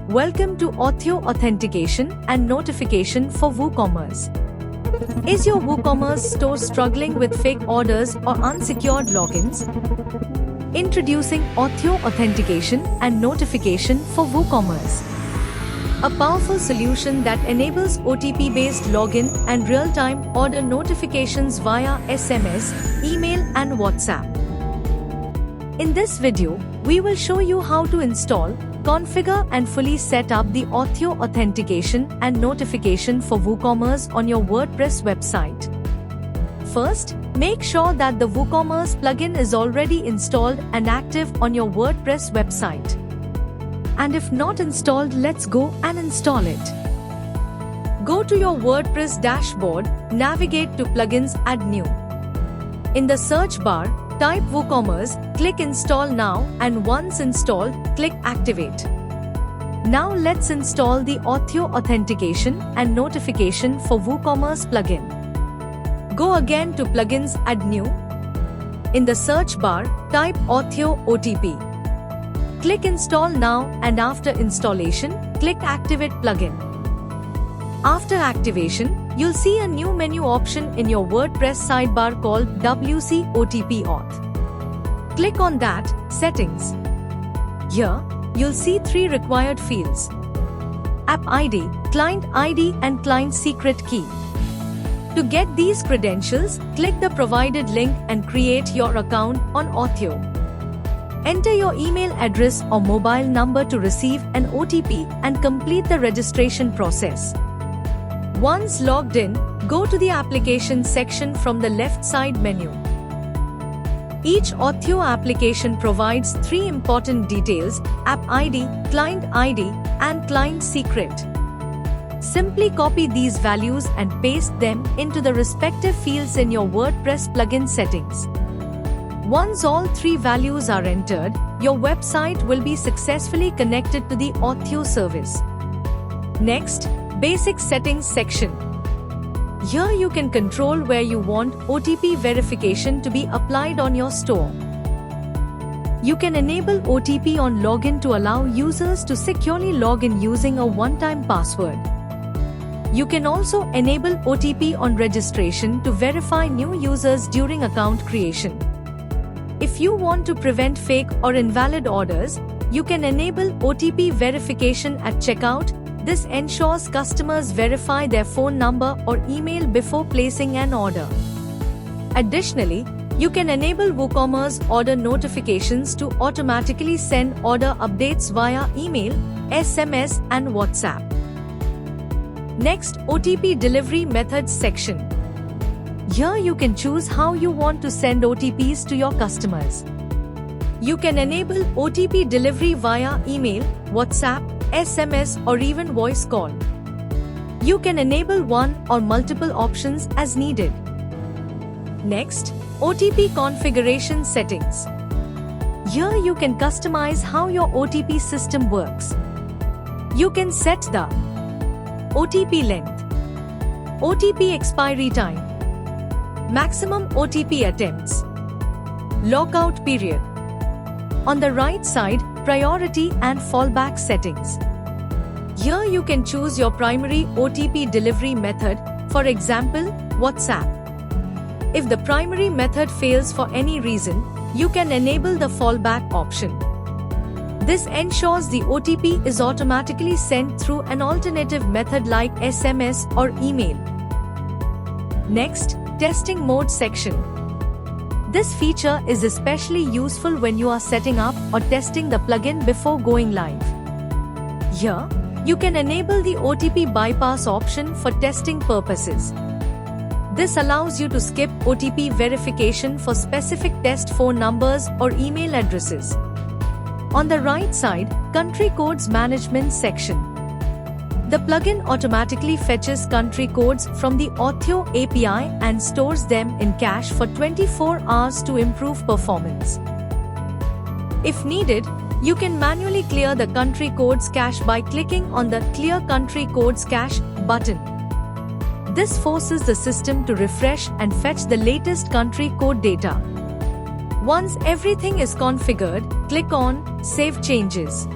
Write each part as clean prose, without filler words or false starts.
Welcome to Authio Authentication and Notification for WooCommerce. Is your WooCommerce store struggling with fake orders or unsecured logins? Introducing Authio Authentication and Notification for WooCommerce. A powerful solution that enables OTP-based login and real-time order notifications via SMS, email and WhatsApp. In this video, we will show you how to install, configure and fully set up the Authio Authentication and Notification for WooCommerce on your WordPress website. First, make sure that the WooCommerce plugin is already installed and active on your WordPress website. And if not installed, let's go and install it. Go to your WordPress dashboard, navigate to Plugins, Add New. In the search bar, type WooCommerce, click Install Now, and once installed, click Activate. Now let's install the Authio Authentication and Notification for WooCommerce plugin. Go again to Plugins, Add New. In the search bar, type Authio OTP. Click Install Now, and after installation, click Activate plugin. After activation, you'll see a new menu option in your WordPress sidebar called WC OTP Auth. Click on that, Settings. Here, you'll see three required fields: App ID, Client ID and Client Secret Key. To get these credentials, click the provided link and create your account on Authio. Enter your email address or mobile number to receive an OTP and complete the registration process. Once logged in, go to the Application section from the left side menu. Each Authio application provides three important details: App ID, Client ID, and Client Secret. Simply copy these values and paste them into the respective fields in your WordPress plugin settings. Once all three values are entered, your website will be successfully connected to the Authio service. Next, Basic Settings section. Here you can control where you want OTP verification to be applied on your store. You can enable OTP on login to allow users to securely log in using a one-time password. You can also enable OTP on registration to verify new users during account creation. If you want to prevent fake or invalid orders, you can enable OTP verification at checkout. This ensures customers verify their phone number or email before placing an order. Additionally, you can enable WooCommerce order notifications to automatically send order updates via email, SMS, and WhatsApp. Next, OTP delivery methods section. Here you can choose how you want to send OTPs to your customers. You can enable OTP delivery via email, WhatsApp, SMS, or even voice call. You can enable one or multiple options as needed. Next, OTP configuration settings. Here you can customize how your OTP system works. You can set the OTP length, OTP expiry time, maximum OTP attempts, lockout period. On the right side, priority and fallback settings. Here you can choose your primary OTP delivery method, for example, WhatsApp. If the primary method fails for any reason, you can enable the fallback option. This ensures the OTP is automatically sent through an alternative method like SMS or email. Next, testing mode section. This feature is especially useful when you are setting up or testing the plugin before going live. Here, you can enable the OTP bypass option for testing purposes. This allows you to skip OTP verification for specific test phone numbers or email addresses. On the right side, Country Codes Management section. The plugin automatically fetches country codes from the Authio API and stores them in cache for 24 hours to improve performance. If needed, you can manually clear the country codes cache by clicking on the Clear Country Codes Cache button. This forces the system to refresh and fetch the latest country code data. Once everything is configured, click on Save Changes.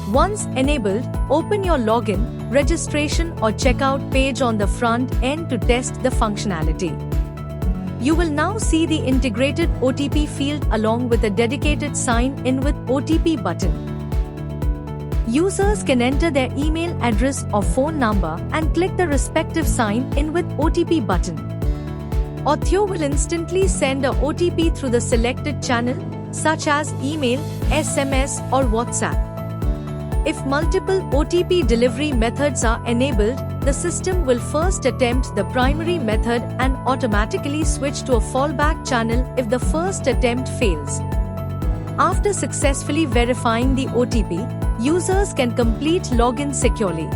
Once enabled, open your login, registration or checkout page on the front end to test the functionality. You will now see the integrated OTP field along with a dedicated Sign In with OTP button. Users can enter their email address or phone number and click the respective Sign In with OTP button. Auth0 will instantly send a OTP through the selected channel, such as email, SMS or WhatsApp. If multiple OTP delivery methods are enabled, the system will first attempt the primary method and automatically switch to a fallback channel if the first attempt fails. After successfully verifying the OTP, users can complete login securely.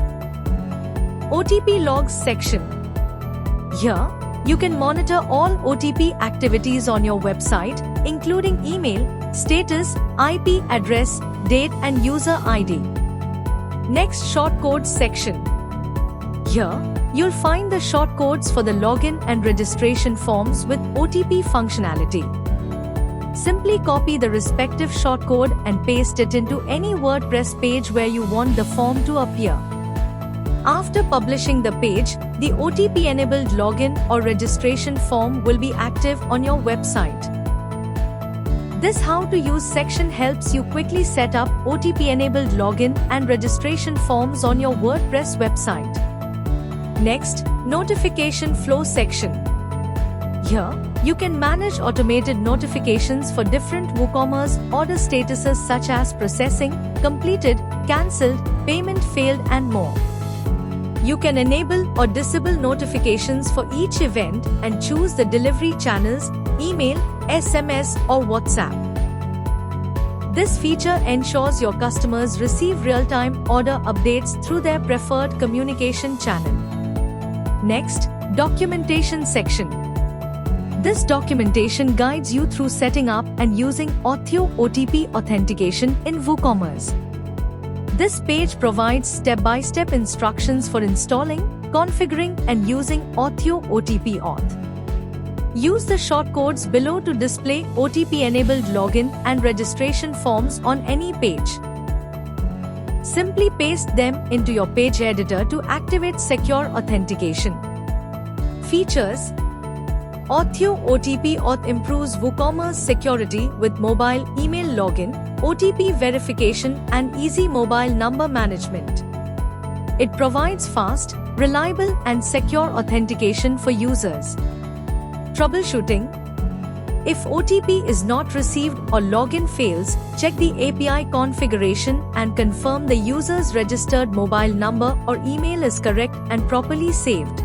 OTP Logs section. Here, you can monitor all OTP activities on your website, including email, status, IP address, date and user ID. Next, shortcodes section. Here, you'll find the shortcodes for the login and registration forms with OTP functionality. Simply copy the respective shortcode and paste it into any WordPress page where you want the form to appear. After publishing the page, the OTP-enabled login or registration form will be active on your website. This How to Use section helps you quickly set up OTP-enabled login and registration forms on your WordPress website. Next, Notification Flow section. Here, you can manage automated notifications for different WooCommerce order statuses such as processing, completed, cancelled, payment failed and more. You can enable or disable notifications for each event and choose the delivery channels, email, SMS or WhatsApp. This feature ensures your customers receive real-time order updates through their preferred communication channel. Next, Documentation section. This documentation guides you through setting up and using Auth0 OTP authentication in WooCommerce. This page provides step-by-step instructions for installing, configuring and using Auth0 OTP Auth. Use the shortcodes below to display OTP-enabled login and registration forms on any page. Simply paste them into your page editor to activate secure authentication. Features: Auth0 OTP Auth improves WooCommerce security with mobile email login, OTP verification and easy mobile number management. It provides fast, reliable and secure authentication for users. Troubleshooting: if OTP is not received or login fails, check the API configuration and confirm the user's registered mobile number or email is correct and properly saved.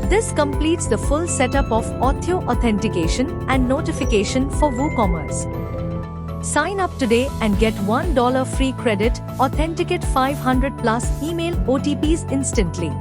This completes the full setup of Auth0 authentication and notification for WooCommerce. Sign up today and get $1 free credit, authenticate 500+ email OTPs instantly.